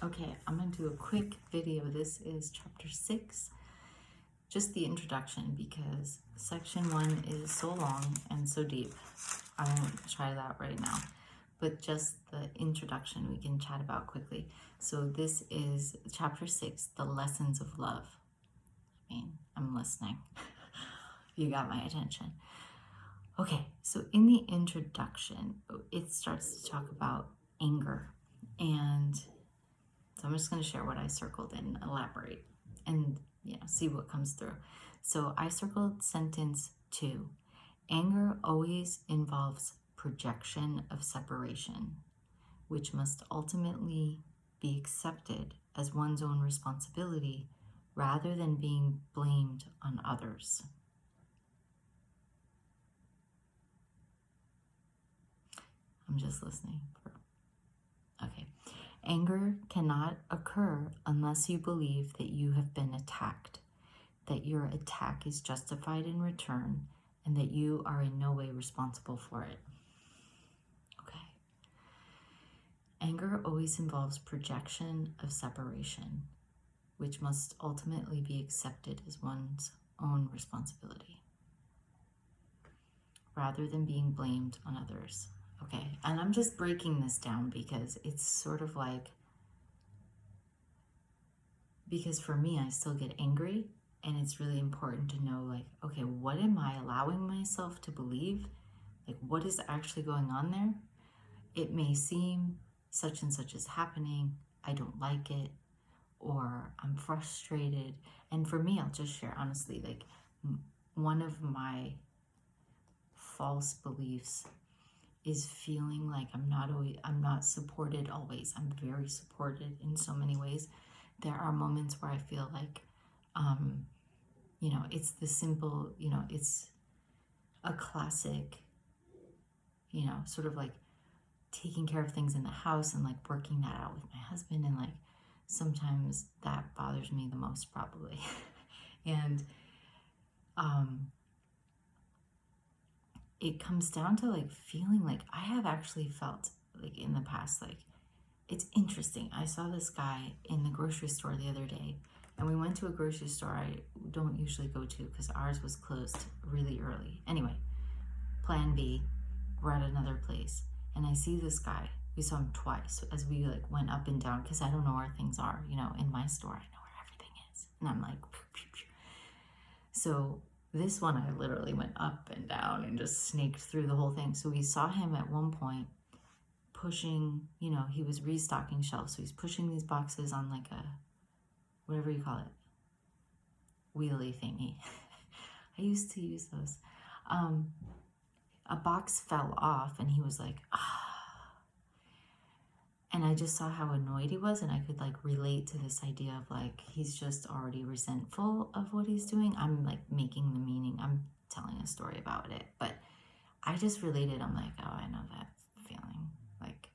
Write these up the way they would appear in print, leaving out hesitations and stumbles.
Okay, I'm going to do a quick video. This is chapter 6, just the introduction, because section 1 is so long and so deep. I won't try that right now, but just the introduction we can chat about quickly. So this is chapter 6, the lessons of love. I mean, I'm listening. You got my attention. Okay, so in the introduction, it starts to talk about anger, and so I'm just going to share what I circled and elaborate and see what comes through. So I circled sentence 2. Anger always involves projection of separation, which must ultimately be accepted as one's own responsibility rather than being blamed on others. I'm just listening. Okay. Anger cannot occur unless you believe that you have been attacked, that your attack is justified in return, and that you are in no way responsible for it. Okay. Anger always involves projection of separation, which must ultimately be accepted as one's own responsibility, rather than being blamed on others. Okay, and I'm just breaking this down because it's sort of like, because for me, I still get angry, and it's really important to know, like, okay, what am I allowing myself to believe? Like, what is actually going on there? It may seem such and such is happening, I don't like it, or I'm frustrated. And for me, I'll just share honestly, like, one of my false beliefs is feeling like I'm not supported always. I'm very supported in so many ways. There are moments where I feel like, it's the simple, it's a classic, sort of like taking care of things in the house and like working that out with my husband. And like, sometimes that bothers me the most probably. And, it comes down to like feeling like I have actually felt like in the past, like, it's interesting. I saw this guy in the grocery store the other day, and we went to a grocery store I don't usually go to because ours was closed really early. Anyway, plan B, we're at another place, and I see this guy. We saw him twice as we like went up and down because I don't know where things are. In my store, I know where everything is, and I'm like, pew, pew, pew. So this one, I literally went up and down and just snaked through the whole thing. So we saw him at one point pushing, he was restocking shelves. So he's pushing these boxes on like a, whatever you call it, wheelie thingy. I used to use those. A box fell off and he was like, ah. And I just saw how annoyed he was, and I could like relate to this idea of like, he's just already resentful of what he's doing. I'm like making the meaning, I'm telling a story about it, but I just related. I'm like, oh, I know that feeling. Like,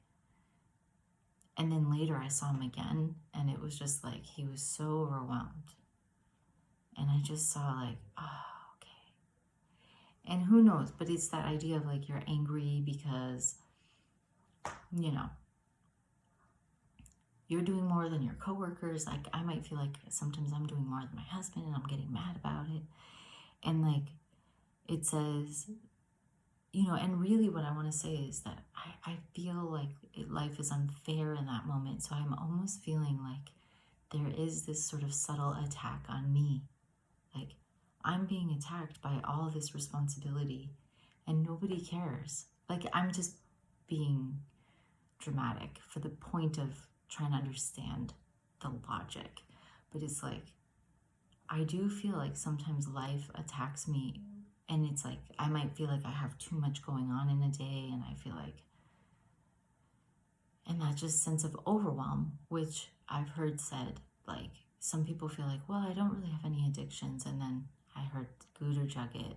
and then later I saw him again, and it was just like, he was so overwhelmed. And I just saw like, oh, okay. And who knows, but it's that idea of like, you're angry because, you're doing more than your coworkers. Like, I might feel like sometimes I'm doing more than my husband and I'm getting mad about it. And like, it says, and really what I want to say is that I feel like life is unfair in that moment. So I'm almost feeling like there is this sort of subtle attack on me. Like, I'm being attacked by all this responsibility and nobody cares. Like, I'm just being dramatic for the point of trying to understand the logic. But it's like, I do feel like sometimes life attacks me, and it's like, I might feel like I have too much going on in a day, and I feel like, and that just sense of overwhelm, which I've heard said, like, some people feel like, well, I don't really have any addictions. And then I heard Guru Jagat,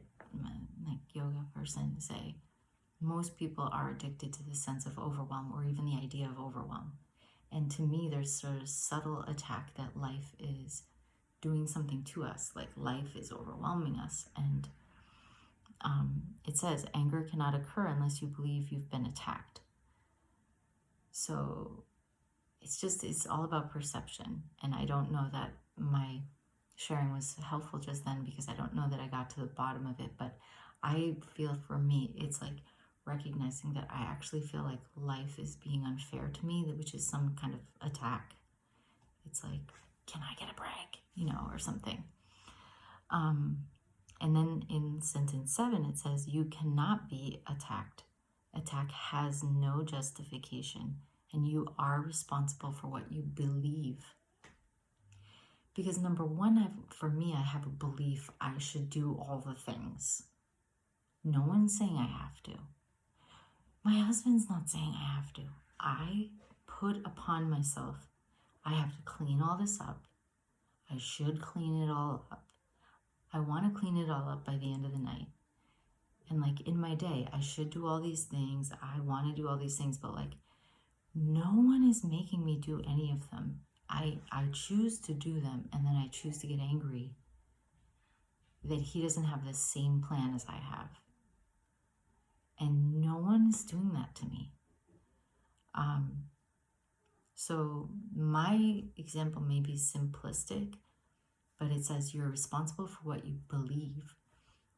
like yoga person, say, most people are addicted to the sense of overwhelm, or even the idea of overwhelm. And to me, there's sort of subtle attack that life is doing something to us, like life is overwhelming us. And it says, anger cannot occur unless you believe you've been attacked. So it's all about perception. And I don't know that my sharing was helpful just then, because I don't know that I got to the bottom of it. But I feel, for me, it's like recognizing that I actually feel like life is being unfair to me, which is some kind of attack. It's like, can I get a break, or something. And then in sentence 7, it says, you cannot be attacked. Attack has no justification, and you are responsible for what you believe. Because number one, for me, I have a belief I should do all the things. No one's saying I have to. My husband's not saying I have to. I put upon myself, I have to clean all this up. I should clean it all up. I want to clean it all up by the end of the night. And like in my day, I should do all these things. I want to do all these things, but like no one is making me do any of them. I choose to do them, and then I choose to get angry that he doesn't have the same plan as I have. And no one is doing that to me. So my example may be simplistic, but it says you're responsible for what you believe,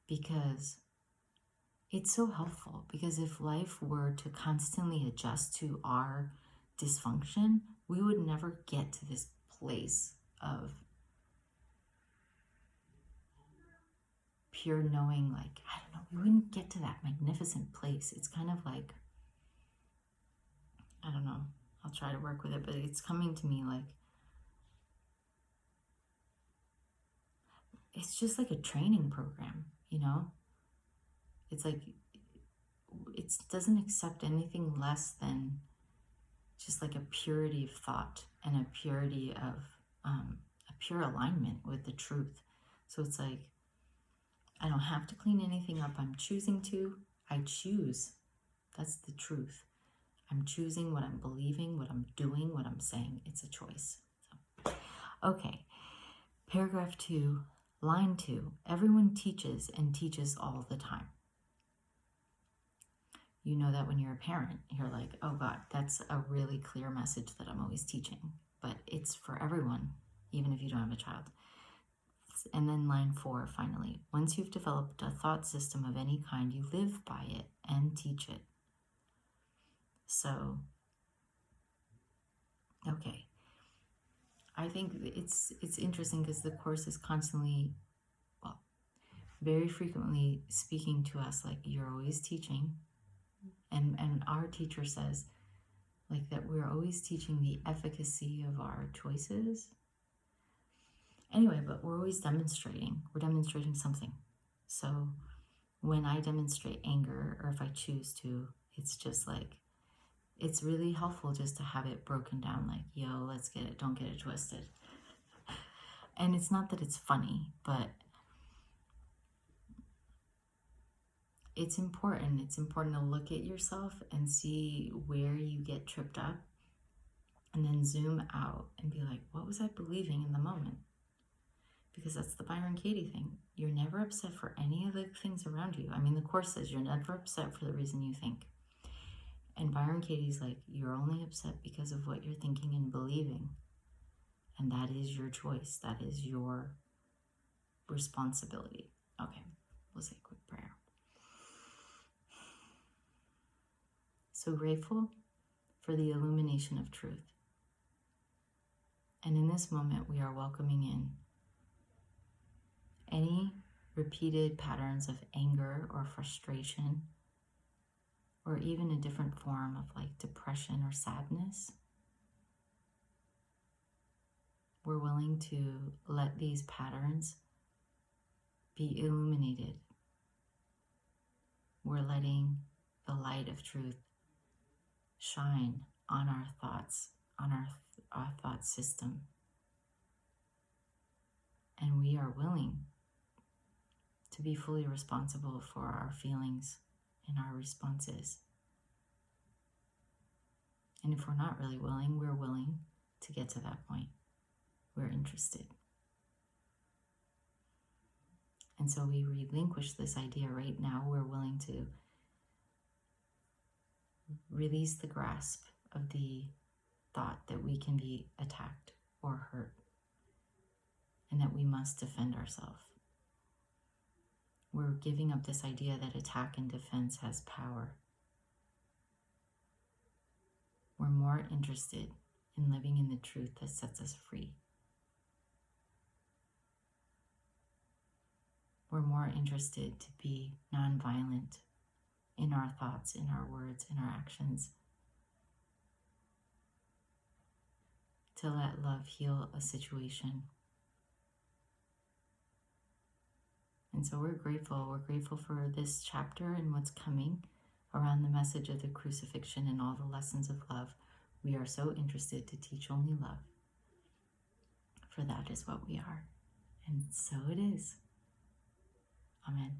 because it's so helpful. Because if life were to constantly adjust to our dysfunction, we would never get to this place of pure knowing. Like, I don't know, we wouldn't get to that magnificent place. It's kind of like, I don't know, I'll try to work with it, but it's coming to me like, it's just like a training program, It's like, it doesn't accept anything less than just like a purity of thought and a purity of, a pure alignment with the truth. So it's like, I don't have to clean anything up. I'm choosing to. I choose. That's the truth. I'm choosing what I'm believing, what I'm doing, what I'm saying. It's a choice. So, okay. Paragraph 2, line 2. Everyone teaches and teaches all the time. You know that when you're a parent, you're like, oh God, that's a really clear message that I'm always teaching. But it's for everyone, even if you don't have a child. And then line 4, finally. Once you've developed a thought system of any kind, you live by it and teach it. So, okay. I think it's interesting because the Course is constantly, well, very frequently speaking to us like, you're always teaching. And our teacher says like that we're always teaching the efficacy of our choices. Anyway, but we're always demonstrating. We're demonstrating something. So when I demonstrate anger, or if I choose to, it's just like, it's really helpful just to have it broken down like, yo, let's get it, don't get it twisted. And it's not that it's funny, but it's important. It's important to look at yourself and see where you get tripped up, and then zoom out and be like, what was I believing in the moment? Because that's the Byron Katie thing. You're never upset for any of the things around you. I mean, the Course says you're never upset for the reason you think. And Byron Katie's like, you're only upset because of what you're thinking and believing. And that is your choice. That is your responsibility. Okay, we'll say a quick prayer. So grateful for the illumination of truth. And in this moment, we are welcoming in any repeated patterns of anger or frustration, or even a different form of like depression or sadness. We're willing to let these patterns be illuminated. We're letting the light of truth shine on our thoughts, on our thought system. And we are willing to be fully responsible for our feelings and our responses. And if we're not really willing, we're willing to get to that point. We're interested. And so we relinquish this idea right now. We're willing to release the grasp of the thought that we can be attacked or hurt and that we must defend ourselves. We're giving up this idea that attack and defense has power. We're more interested in living in the truth that sets us free. We're more interested to be nonviolent in our thoughts, in our words, in our actions, to let love heal a situation. And so we're grateful. We're grateful for this chapter and what's coming around the message of the crucifixion and all the lessons of love. We are so interested to teach only love, for that is what we are. And so it is. Amen.